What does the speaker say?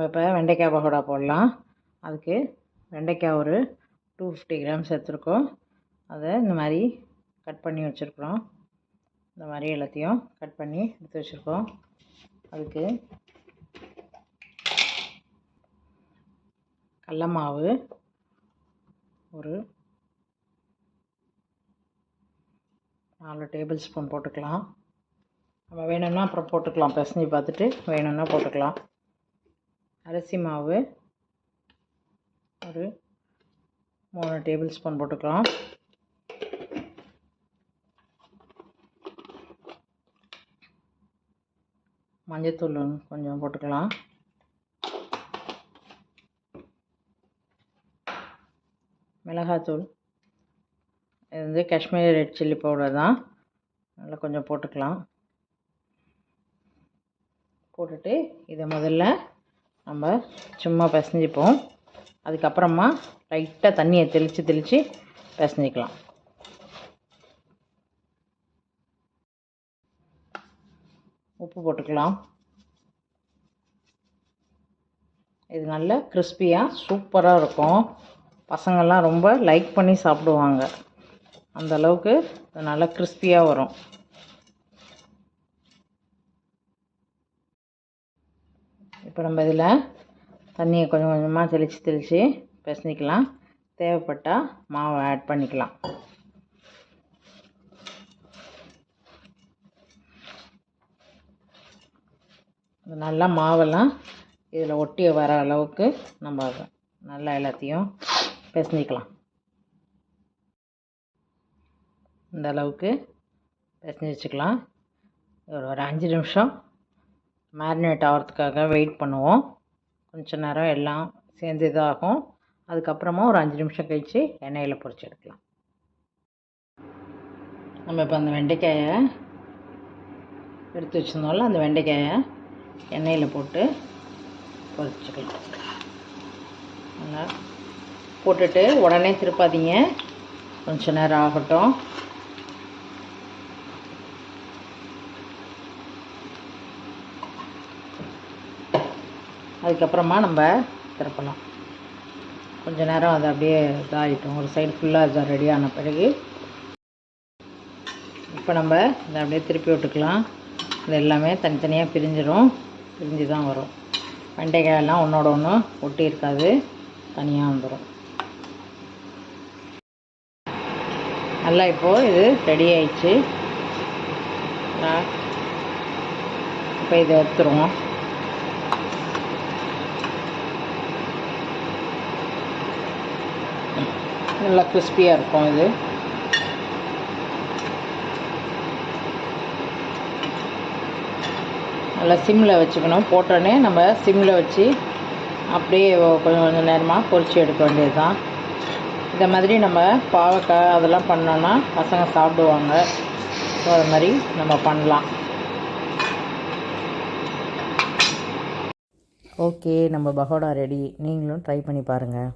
இப்போ வெண்டைக்காய் பகோடா போடலாம். அதுக்கு வெண்டைக்காய் ஒரு 250 கிராம்ஸ் எடுத்துருக்கோம். அதை இந்த மாதிரி கட் பண்ணி வச்சுருக்குறோம். இந்த மாதிரி எல்லாத்தையும் கட் பண்ணி எடுத்து வச்சுருக்கோம். அதுக்கு கடல மாவு ஒரு 4 டேபிள் ஸ்பூன் போட்டுக்கலாம். நம்ம வேணும்னா அப்புறம் போட்டுக்கலாம், பிசைஞ்சு பார்த்துட்டு வேணும்னா போட்டுக்கலாம். அரிசி மாவு ஒரு 3 டேபிள் ஸ்பூன் போட்டுக்கலாம். மஞ்சத்தூள் கொஞ்சம் போட்டுக்கலாம். மிளகாத்தூள் இது வந்து காஷ்மீரி ரெட் சில்லி பவுடர் தான், நல்லா கொஞ்சம் போட்டுக்கலாம். போட்டுட்டு இதை முதல்ல நம்ம சும்மா பிசைஞ்சிப்போம். அதுக்கப்புறமா லைட்டாக தண்ணியை தெளித்து பிசைஞ்சிக்கலாம். உப்பு போட்டுக்கலாம். இது நல்ல கிறிஸ்பியாக சூப்பராக இருக்கும். பசங்கள்லாம் ரொம்ப லைக் பண்ணி சாப்பிடுவாங்க. அந்த அளவுக்கு இது நல்லா கிறிஸ்பியாக வரும். இப்போ நம்ம இதில் தண்ணியை கொஞ்சம் கொஞ்சமாக தெளித்து பிசைஞ்சிக்கலாம். தேவைப்பட்டால் மாவை ஆட் பண்ணிக்கலாம். நல்லா மாவெல்லாம் இதில் ஒட்டி வர அளவுக்கு நம்ம நல்லா எல்லாத்தையும் பிசைஞ்சிக்கலாம். இந்த அளவுக்கு பிசைஞ்சு வச்சுக்கலாம். ஒரு 5 நிமிஷம் மேரினேட் ஆகிறதுக்காக வெயிட் பண்ணுவோம். கொஞ்சம் நேரம் எல்லாம் சேர்ந்து இதாகும். அதுக்கப்புறமா ஒரு 5 நிமிஷம் கழித்து எண்ணெயில் பொரிச்சு எடுக்கலாம். நம்ம இப்போ அந்த வெண்டைக்காயை எடுத்து வச்சுருந்தோம்ல, அந்த வெண்டைக்காயை எண்ணெயில் போட்டு பொரிச்சுக்கலாம். நல்லா போட்டுட்டு உடனே திருப்பாதீங்க, கொஞ்சம் நேரம் ஆகட்டும். அதுக்கப்புறமா நம்ம திருப்பலாம். கொஞ்சம் நேரம் அது அப்படியே இதாகிட்டோம். ஒரு சைடு ஃபுல்லாக இது ரெடியான பிறகு இப்போ நம்ம இதை அப்படியே திருப்பி விட்டுக்கலாம். இது எல்லாமே தனித்தனியாக பிரிஞ்சு தான் வரும். வெண்டைக்காயெல்லாம் ஒன்றோட ஒன்று ஒட்டி இருக்காது, தனியாக வந்துடும். நல்லா இப்போது இது ரெடி ஆயிடுச்சு. இப்போ இதை எடுத்துருவோம். நல்லா கிறிஸ்பியாக இருக்கும். இது நல்லா சிம்மில் வச்சுக்கணும். போட்டோடனே நம்ம சிம்மில் வச்சு அப்படியே கொஞ்சம் நேரமாக பொரிச்சு எடுக்க வேண்டியது தான். இந்த மாதிரி நம்ம பாவக்காய் அதெல்லாம் பண்ணோன்னா பசங்க சாப்பிடுவாங்க. ஸோ அது மாதிரி நம்ம பண்ணலாம். ஓகே, நம்ம பகோடா ரெடி. நீங்களும் ட்ரை பண்ணி பாருங்கள்.